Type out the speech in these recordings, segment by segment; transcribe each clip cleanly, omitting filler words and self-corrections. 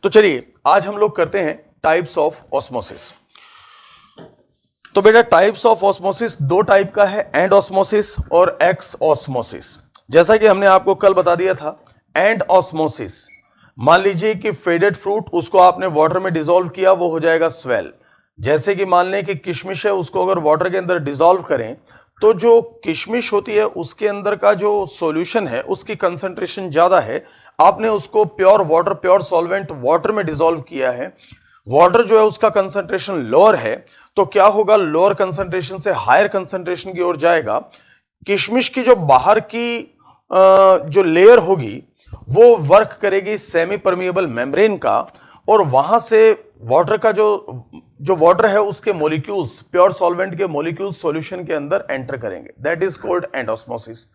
तो चलिए आज हम लोग करते हैं टाइप्स ऑफ ऑस्मोसिस। तो बेटा टाइप्स ऑफ ऑस्मोसिस दो टाइप का है, एंड ऑस्मोसिस और एक्स ऑस्मोसिस। जैसा कि हमने आपको कल बता दिया था, एंड ऑस्मोसिस, मान लीजिए कि फेडेड फ्रूट उसको आपने वाटर में डिसॉल्व किया, वो हो जाएगा स्वेल। जैसे कि मान लें कि किशमिश है, उसको अगर वाटर के अंदर डिसॉल्व करें तो जो किशमिश होती है उसके अंदर का जो सॉल्यूशन है उसकी कंसंट्रेशन ज्यादा है। आपने उसको pure water, pure solvent water में डिसॉल्व किया है, वाटर जो है उसका कंसंट्रेशन लोअर है, तो क्या होगा, लोअर कंसंट्रेशन से हायर कंसंट्रेशन की ओर जाएगा। किशमिश की जो बाहर की जो लेयर होगी वो वर्क करेगी सेमी परमिएबल मेम्ब्रेन का, और वहां से वाटर का जो वाटर है उसके मॉलिक्यूल्स, प्योर सॉल्वेंट के मॉलिक्यूल्स सॉल्यूशन के अंदर एंटर करेंगे। That is called and osmosis.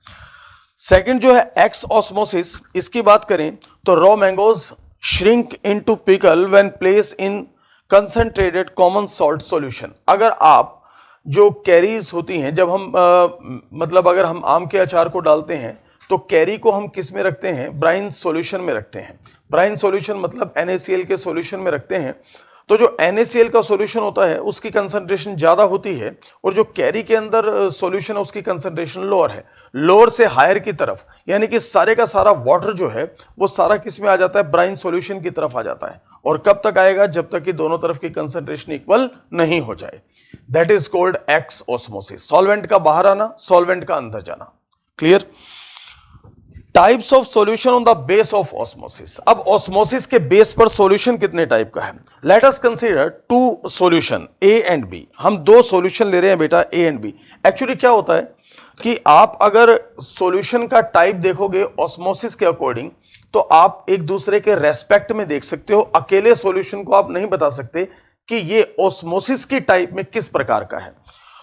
Second जो है एक्स ऑस्मोसिस, इसकी बात करें तो raw mangoes shrink into pickle when place in concentrated common salt solution. अगर आप जो कैरीज होती हैं, जब हम मतलब अगर हम आम के अचार को डालते हैं तो कैरी को हम किस में रखते हैं, ब्राइन सॉल्यूशन में रखते हैं। ब्राइन सॉल्यूशन मतलब NaCl के सॉल्यूशन में रखते हैं। तो जो NaCl का सॉल्यूशन होता है उसकी कंसंट्रेशन ज्यादा होती है, और जो कैरी के अंदर सॉल्यूशन है उसकी कंसंट्रेशन लोअर है, लोअर से हायर की तरफ। यानी कि सारे का सारा वाटर जो है वो सारा किस में आ जाता है, ब्राइन सॉल्यूशन की तरफ आ जाता है। और कब तक आएगा, जब तक कि दोनों तरफ की कंसंट्रेशन इक्वल नहीं हो जाए। That is called exosmosis. Solvent का बाहर आना, सॉल्वेंट का अंदर जाना। Clear. Types of solution on the base of osmosis. अब ऑस्मोसिस के बेस पर सॉल्यूशन कितने टाइप का है। Let us consider two solution A and B. हम दो सॉल्यूशन ले रहे हैं बेटा, ए एंड बी। एक्चुअली क्या होता है कि आप अगर सॉल्यूशन का टाइप देखोगे ऑस्मोसिस के अकॉर्डिंग तो आप एक दूसरे के रेस्पेक्ट में देख सकते हो। अकेले सॉल्यूशन को आप नहीं बता सकते कि ये ऑस्मोसिस की टाइप में किस प्रकार का है।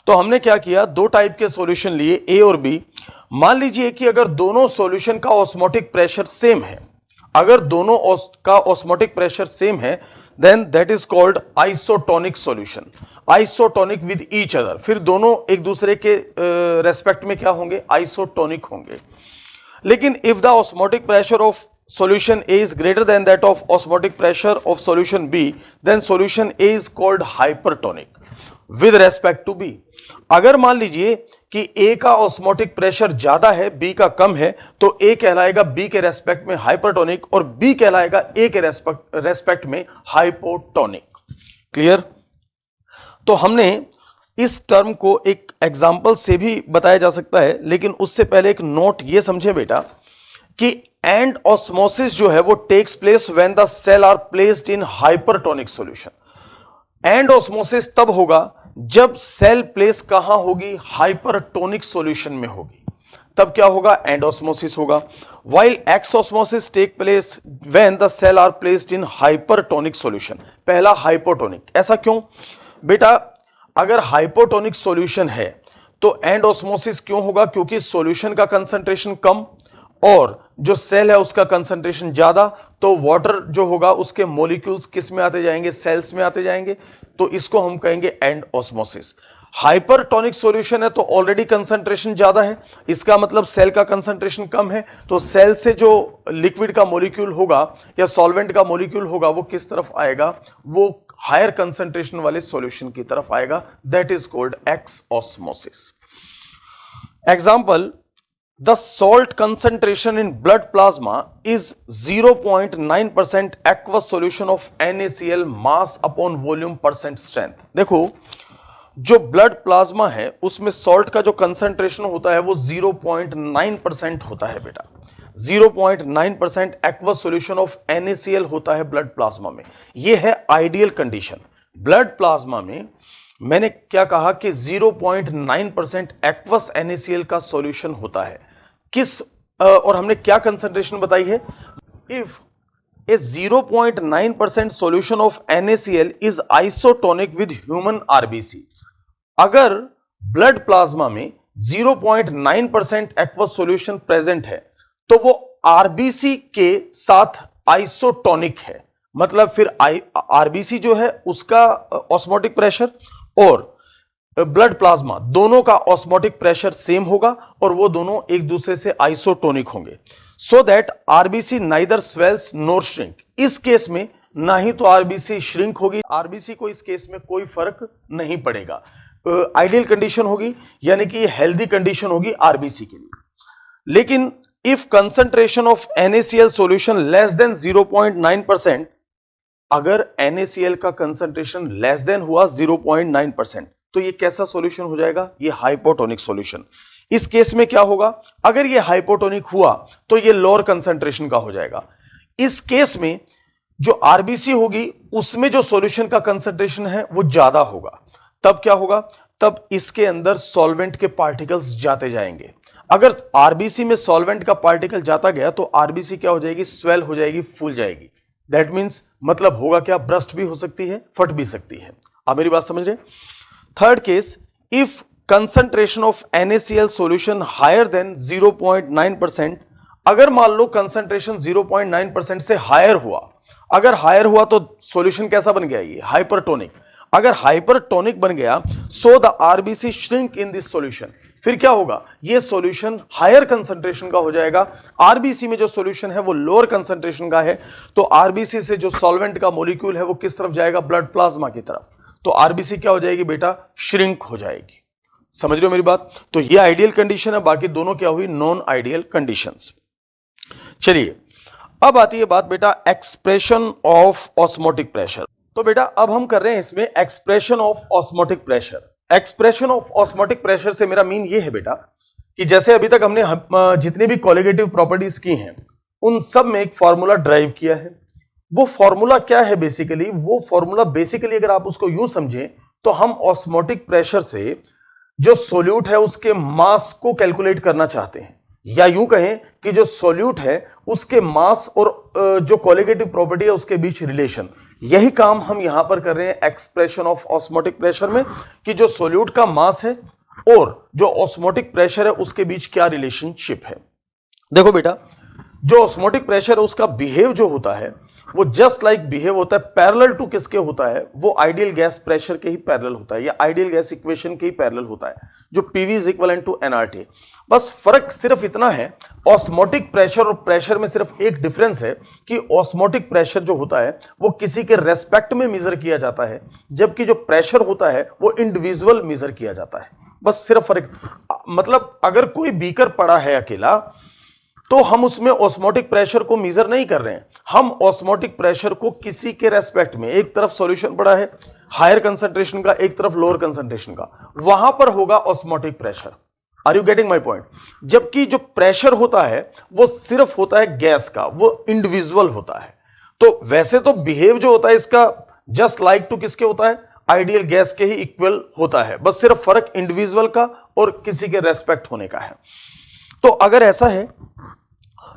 तो हमने क्या किया, दो टाइप के सॉल्यूशन लिए, ए और बी। मान लीजिए कि अगर दोनों सॉल्यूशन का ऑस्मोटिक प्रेशर सेम है, अगर दोनों का ऑस्मोटिक प्रेशर सेम है, then that is called isotonic solution. Isotonic with each other, फिर दोनों एक दूसरे के रेस्पेक्ट में क्या होंगे, आइसोटोनिक होंगे। लेकिन if the osmotic pressure of solution A is greater than that of osmotic pressure of solution B, then solution A is called hypertonic with respect to B. अगर मान लीजिए कि A का ऑस्मोटिक प्रेशर ज्यादा है, B का कम है, तो A कहलाएगा B के रेस्पेक्ट में हाइपरटोनिक और B कहलाएगा A के रेस्पेक्ट में हाइपोटोनिक। क्लियर। तो हमने इस टर्म को एक एग्जांपल से भी बताया जा सकता है, लेकिन उससे पहले एक नोट ये समझे बेटा कि एंड ऑस्मोसिस जो है वो takes place when the cell are placed in hypertonic solution. Endosmosis तब होगा जब सेल प्लेस कहां होगी, हाइपरटोनिक सॉल्यूशन में होगी, तब क्या होगा, एंड ऑस्मोसिस होगा। While exosmosis take place when the cell are placed in hypertonic solution. पहला हाइपोटोनिक, ऐसा क्यों बेटा, अगर हाइपोटोनिक सॉल्यूशन है तो एंड ऑस्मोसिस क्यों होगा, क्योंकि सॉल्यूशन का कंसंट्रेशन कम और जो सेल है उसका कंसंट्रेशन ज्यादा, तो वाटर जो होगा उसके मॉलिक्यूल्स किस में आते जाएंगे, सेल्स में आते जाएंगे। तो इसको हम कहेंगे एंड ऑस्मोसिस। हाइपरटोनिक सॉल्यूशन है तो ऑलरेडी कंसंट्रेशन ज्यादा है, इसका मतलब सेल का कंसंट्रेशन कम है, तो सेल से जो लिक्विड का मॉलिक्यूल होगा या सॉल्वेंट का मॉलिक्यूल होगा वो किस तरफ आएगा, वो हायर कंसंट्रेशन वाले सॉल्यूशन की तरफ आएगा। That is called x osmosis. Example, the salt concentration in blood plasma is 0.9% aqueous solution of NaCl mass upon volume % strength। देखो जो ब्लड प्लाज्मा है उसमें सॉल्ट का जो कंसंट्रेशन होता है वो 0.9% होता है बेटा। 0.9% एक्वस सॉल्यूशन ऑफ NaCl होता है ब्लड प्लाज्मा में। ये है आइडियल कंडीशन। ब्लड प्लाज्मा में मैंने क्या कहा कि 0.9% एक्वस NaCl का सॉल्यूशन होता है। किस और हमने क्या कंसंट्रेशन बताई है, if A 0.9% solution of NaCl is isotonic with human RBC। अगर ब्लड प्लाज्मा में 0.9% एक्वस सॉल्यूशन प्रेजेंट है तो वो RBC के साथ आइसोटोनिक है, मतलब फिर RBC जो है उसका ऑस्मोटिक प्रेशर और ब्लड प्लाज्मा दोनों का ऑस्मोटिक प्रेशर सेम होगा और वो दोनों एक दूसरे से आइसोटोनिक होंगे, so that RBC neither swells NOR shrink. इस केस में ना ही तो आरबीसी श्रिंक होगी, आरबीसी को इस केस में कोई फर्क नहीं पड़ेगा। आइडियल कंडीशन होगी, यानी कि हेल्दी कंडीशन होगी आरबीसी के लिए। लेकिन if concentration of NaCl solution less than 0.9%, अगर NaCl का कंसंट्रेशन लेस देन हुआ 0.9%, तो ये कैसा सॉल्यूशन हो जाएगा? ये हाइपोटोनिक सॉल्यूशन। इस केस में क्या होगा? अगर ये हाइपोटोनिक हुआ तो ये लोअर कंसंट्रेशन का हो जाएगा। इस केस में जो आरबीसी होगी उसमें जो सॉल्यूशन का कंसंट्रेशन है वो ज्यादा होगा। तब क्या होगा? तब इसके अंदर सॉल्वेंट के पार्टिकल्स जाते जाएंगे। अगर आरबीसी में सॉल्वेंट का पार्टिकल जाता गया तो आरबीसी क्या हो जाएगी? स्वेल हो जाएगी, फूल जाएगी। दैट मीन्स मतलब होगा क्या? ब्रस्ट भी हो सकती है, फट भी सकती है। आप मेरी बात समझ रहे? Third case, if concentration of NaCl solution higher then 0.9%, अगर मान लो कंसंट्रेशन 0.9% से हायर हुआ, अगर हायर हुआ तो सॉल्यूशन कैसा बन गया? ये हाइपरटोनिक। अगर हाइपरटोनिक बन गया, so the RBC shrink in this solution, फिर क्या होगा? ये सॉल्यूशन हायर कंसंट्रेशन का हो जाएगा। आरबीसी में जो सॉल्यूशन है वो लोअर कंसंट्रेशन का है, तो आरबीसी से जो सॉल्वेंट का मॉलिक्यूल है वो किस तरफ जाएगा? ब्लड प्लाज्मा की तरफ। तो आरबीसी क्या हो जाएगी बेटा? श्रिंक हो जाएगी। समझ रहे हो मेरी बात? तो ये आइडियल कंडीशन है, बाकी दोनों क्या हुई? Non ideal conditions. चलिए अब आती है बात बेटा एक्सप्रेशन ऑफ ऑस्मोटिक प्रेशर। तो बेटा अब हम कर रहे हैं इसमें expression of osmotic pressure. Expression of osmotic pressure से मेरा मीन ये है बेटा कि जैसे अभी तक हमने जितनी भी कॉलिगेटिव प्रॉपर्टीज की हैं उन सब में एक फॉर्मूला ड्राइव किया है। वो फॉर्मूला क्या है? बेसिकली वो फॉर्मूला बेसिकली अगर आप उसको यूं समझें तो हम ऑस्मोटिक प्रेशर से जो सोल्यूट है उसके मास को कैलकुलेट करना चाहते हैं, या यूं कहें कि जो सोल्यूट है उसके मास और जो कॉलिगेटिव प्रॉपर्टी है उसके बीच रिलेशन। यही काम हम यहां पर कर रहे हैं एक्सप्रेशन ऑफ ऑस्मोटिक प्रेशर में, कि जो सोल्यूट का मास है और जो ऑस्मोटिक प्रेशर है उसके बीच क्या रिलेशनशिप है। देखो बेटा, जो ऑस्मोटिक प्रेशर है उसका बिहेव जो होता है वो जस्ट लाइक बिहेव होता है पैरेलल टू किसके होता है? वो आइडियल गैस प्रेशर के ही पैरेलल होता है, या आइडियल गैस इक्वेशन के ही पैरेलल होता है, जो PV is equivalent to nRT। बस फर्क सिर्फ इतना है, ऑस्मोटिक प्रेशर और प्रेशर में सिर्फ एक डिफरेंस है कि ऑस्मोटिक प्रेशर जो होता है वो किसी के रेस्पेक्ट में मेजर किया जाता है, जबकि जो प्रेशर होता है वो इंडिविजुअल मेजर किया जाता है। बस सिर्फ फर्क, मतलब अगर कोई बीकर पड़ा है अकेला तो हम उसमें ऑस्मोटिक प्रेशर को मेजर नहीं कर रहे हैं, हम ऑस्मोटिक प्रेशर को किसी के रेस्पेक्ट में, एक तरफ सॉल्यूशन पड़ा है हायर कंसंट्रेशन का, एक तरफ लोअर कंसंट्रेशन का, वहां पर होगा osmotic pressure. Are you getting my point? जबकि जो प्रेशर होता है वो सिर्फ होता है गैस का, वो इंडिविजुअल होता है। तो वैसे तो बिहेव जो होता है इसका जस्ट लाइक टू किसके होता है? आइडियल गैस के ही इक्वल होता है, बस सिर्फ फर्क इंडिविजुअल का और किसी के रेस्पेक्ट होने का है। तो अगर ऐसा है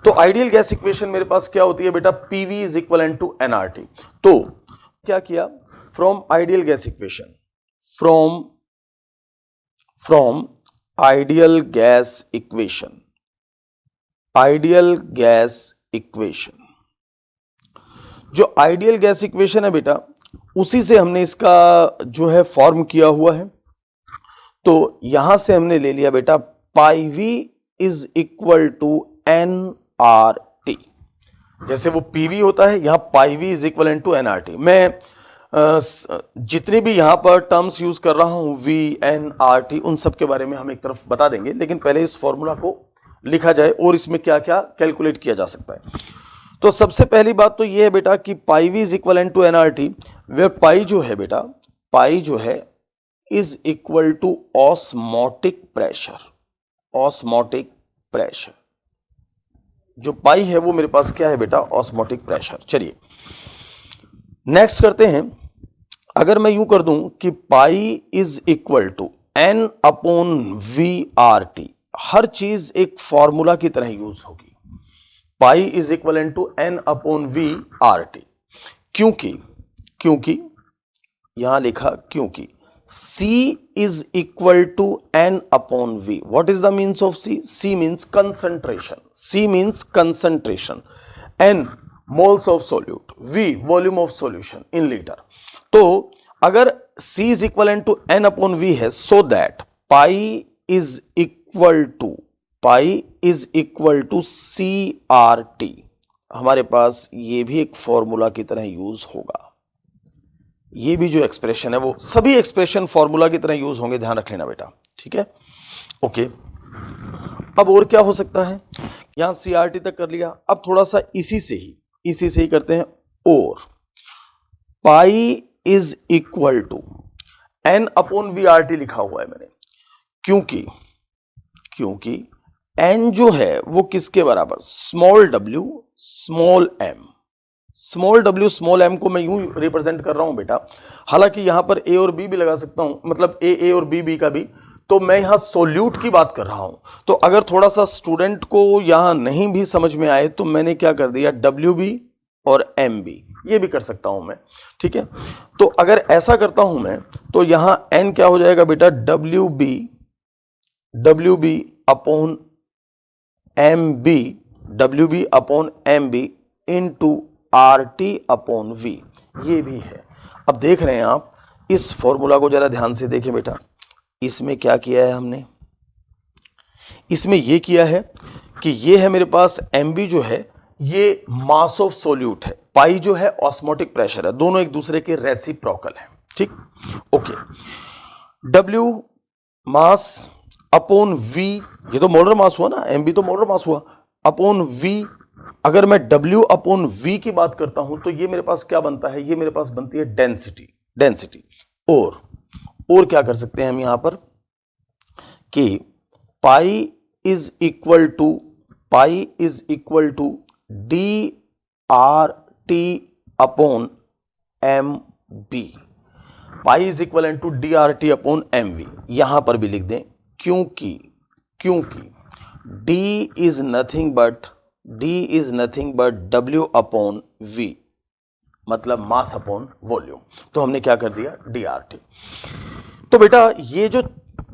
तो आइडियल गैस इक्वेशन मेरे पास क्या होती है बेटा? PV is equivalent to nRT। तो क्या किया? From ideal gas equation, from ideal gas equation, ideal gas equation, जो आइडियल गैस इक्वेशन है बेटा उसी से हमने इसका जो है फॉर्म किया हुआ है। तो यहां से हमने ले लिया बेटा pi V is equal to nRT। जैसे वो PV होता है, यहां pi V is equal to nRT। मैं जितनी भी यहां पर टर्म्स यूज कर रहा हूं V, N, RT, उन सब के बारे में हम एक तरफ बता देंगे, लेकिन पहले इस फॉर्मूला को लिखा जाए और इसमें क्या क्या कैलकुलेट किया जा सकता है। तो सबसे पहली बात तो यह है बेटा कि pi V is equal to nRT, वे पाई जो है बेटा, पाई जो है is equal to osmotic pressure. Osmotic pressure जो पाई है वो मेरे पास क्या है बेटा? Osmotic pressure. चलिए नेक्स्ट करते हैं। अगर मैं यूं कर दूं कि pi is equal to n upon VRT, हर चीज एक फॉर्मूला की तरह यूज होगी। Pi is equal to n upon VRT, क्योंकि यहां लिखा क्योंकि C is equal to n upon V. What is the means of C? C means concentration. C means concentration. N moles of solute. V volume of solution in liter. तो अगर C is equivalent to n upon V है, so that pi is equal to CRT. हमारे पास ये भी एक formula की तरह use होगा। ये भी जो एक्सप्रेशन है वो सभी एक्सप्रेशन फॉर्मूला की तरह यूज होंगे, ध्यान रख लेना बेटा, ठीक है। ओके, अब और क्या हो सकता है, यहां CRT तक कर लिया, अब थोड़ा सा इसी से ही करते हैं। और pi is equal to N upon VRT लिखा हुआ है मैंने, क्योंकि N जो है वो किसके बराबर, small w small m। Small w small m को मैं यूं रिप्रेजेंट कर रहा हूं बेटा, हालांकि यहां पर a और b भी लगा सकता हूं, मतलब a और b का भी, तो मैं यहां सोल्यूट की बात कर रहा हूं। तो अगर थोड़ा सा स्टूडेंट को यहां नहीं भी समझ में आए तो मैंने क्या कर दिया, WB और MB ये भी कर सकता हूं मैं, ठीक है। तो अगर ऐसा करता हूं मैं तो यहां N क्या हो जाएगा बेटा, WB upon MB into RT upon V, ये भी है। अब देख रहे हैं आप, इस फॉर्मूला को जरा ध्यान से देखें बेटा, इसमें क्या किया है हमने, इसमें ये किया है कि ये है मेरे पास MB जो है ये मास ऑफ सोल्यूट है, पाई जो है ऑस्मोटिक प्रेशर है, दोनों एक दूसरे के रेसिप्रोकल है, ठीक। Okay, W mass upon V, ये तो मोलर मास हुआ ना, MB तो मोलर मास हुआ, अपॉन V। अगर मैं W अपॉन V की बात करता हूं तो ये मेरे पास क्या बनता है, ये मेरे पास बनती है डेंसिटी। और क्या कर सकते हैं हम यहां पर कि pi is equal to DRT upon MB, pi is equal to DRT upon MV, यहां पर भी लिख दें, क्योंकि D is nothing but W upon V, मतलब मास अपॉन वॉल्यूम। तो हमने क्या कर दिया, DRT। तो बेटा ये जो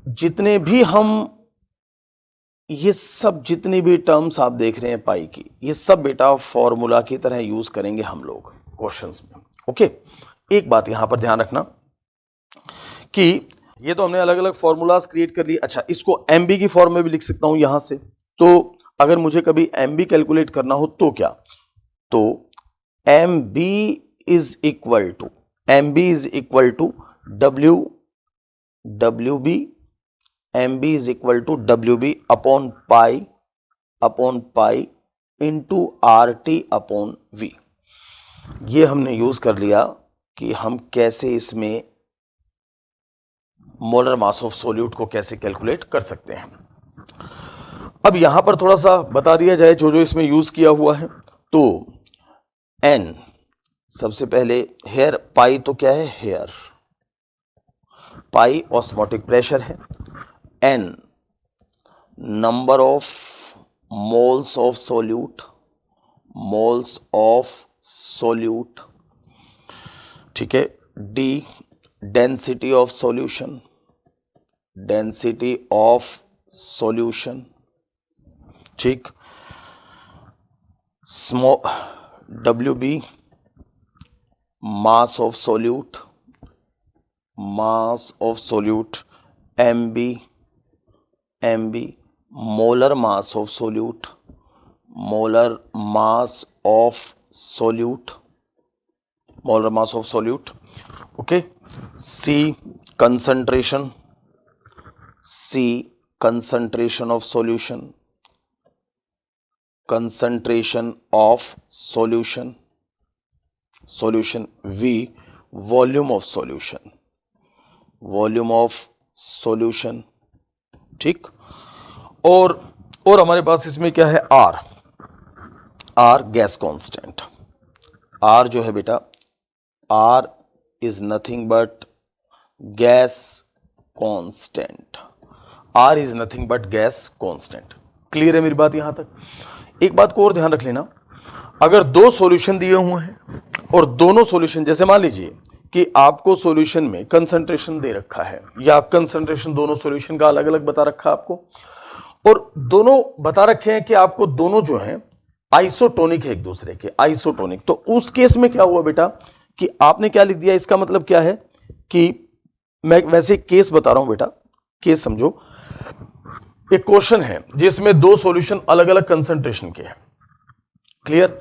जितने भी जितनी भी टर्म्स आप देख रहे हैं पाई की, ये सब बेटा फॉर्मूला की तरह यूज करेंगे हम लोग क्वेश्चंस में। ओके, एक बात यहां पर ध्यान रखना कि ये तो हमने अलग अलग फॉर्मूलाज क्रिएट कर लिए। अच्छा, इसको MB की फॉर्म में भी लिख सकता हूं यहां से, तो अगर मुझे कभी MB कैलकुलेट करना हो तो क्या, तो MB is equal to WB, MB is equal to WB upon pi into RT upon V। ये हमने यूज कर लिया कि हम कैसे इसमें मोलर मास ऑफ सोल्यूट को कैसे कैलकुलेट कर सकते हैं। अब यहां पर थोड़ा सा बता दिया जाए जो इसमें यूज किया हुआ है। तो N सबसे पहले, हेयर पाई तो क्या है, हेयर, पाई ऑस्मोटिक प्रेशर है, N number of moles of solute, ठीक है, D डेंसिटी ऑफ सॉल्यूशन, ठीक, WB mass of solute, MB molar mass of solute, okay. C concentration of solution, V volume of solution, ठीक। और हमारे पास इसमें क्या है, R गैस कांस्टेंट, R जो है बेटा, R is nothing but gas constant. Clear है मेरी बात यहां तक? एक बात को और ध्यान रख लेना, अगर दो सॉल्यूशन दिए हुए हैं और दोनों सॉल्यूशन, जैसे मान लीजिए कि आपको सॉल्यूशन में कंसंट्रेशन दे रखा है या कंसंट्रेशन दोनों सॉल्यूशन का अलग अलग बता रखा है आपको, और दोनों बता रखे हैं कि आपको दोनों जो हैं आइसोटोनिक है एक दूसरे के, आइसोटोनिक। तो उस केस में क्या हुआ बेटा कि आपने क्या लिख दिया, इसका मतलब क्या है कि मैं वैसे केस बता रहा हूं बेटा, केस समझो, एक क्वेश्चन है जिसमें दो सॉल्यूशन अलग अलग कंसंट्रेशन के हैं, क्लियर।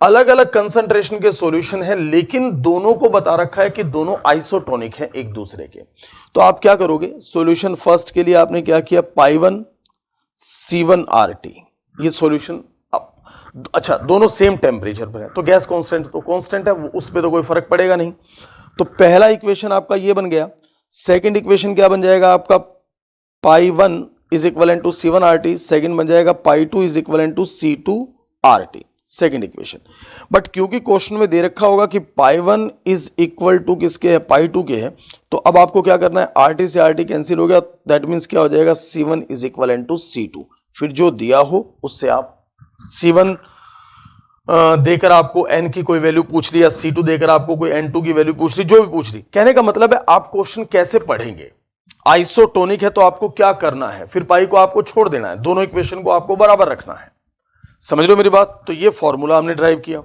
अलग अलग कंसंट्रेशन के सॉल्यूशन है, लेकिन दोनों को बता रखा है कि दोनों आइसोटोनिक हैं एक दूसरे के। तो आप क्या करोगे, सॉल्यूशन फर्स्ट के लिए आपने क्या किया, π1 C1RT, ये सॉल्यूशन। अच्छा, दोनों सेम टेम्परेचर पर है तो गैस कांस्टेंट तो कांस्टेंट है, उस पर तो कोई फर्क पड़ेगा नहीं। तो पहला इक्वेशन आपका ये बन गया। सेकंड इक्वेशन क्या बन जाएगा आपका, π1 is equal to C1RT, second बन जाएगा π2 is equal to C2RT, second equation. But क्योंकि क्वेश्चन में दे रखा होगा कि π1 इज इक्वल टू किसके है, π2 के है, तो अब आपको क्या करना है, RT से RT कैंसिल हो गया, दैट मीन्स क्या हो जाएगा, C1 is equal to C2। फिर जो दिया हो उससे आप C1 देकर आपको n की कोई वैल्यू पूछ ली या C2 देकर आपको कोई n2 की वैल्यू पूछ ली, जो भी पूछ ली। कहने का मतलब है आप क्वेश्चन कैसे पढ़ेंगे, आइसोटोनिक है तो आपको क्या करना है, फिर पाई को आपको छोड़ देना है, दोनों इक्वेशन को आपको बराबर रखना है। समझ लो मेरी बात। तो ये फॉर्मूला हमने ड्राइव किया।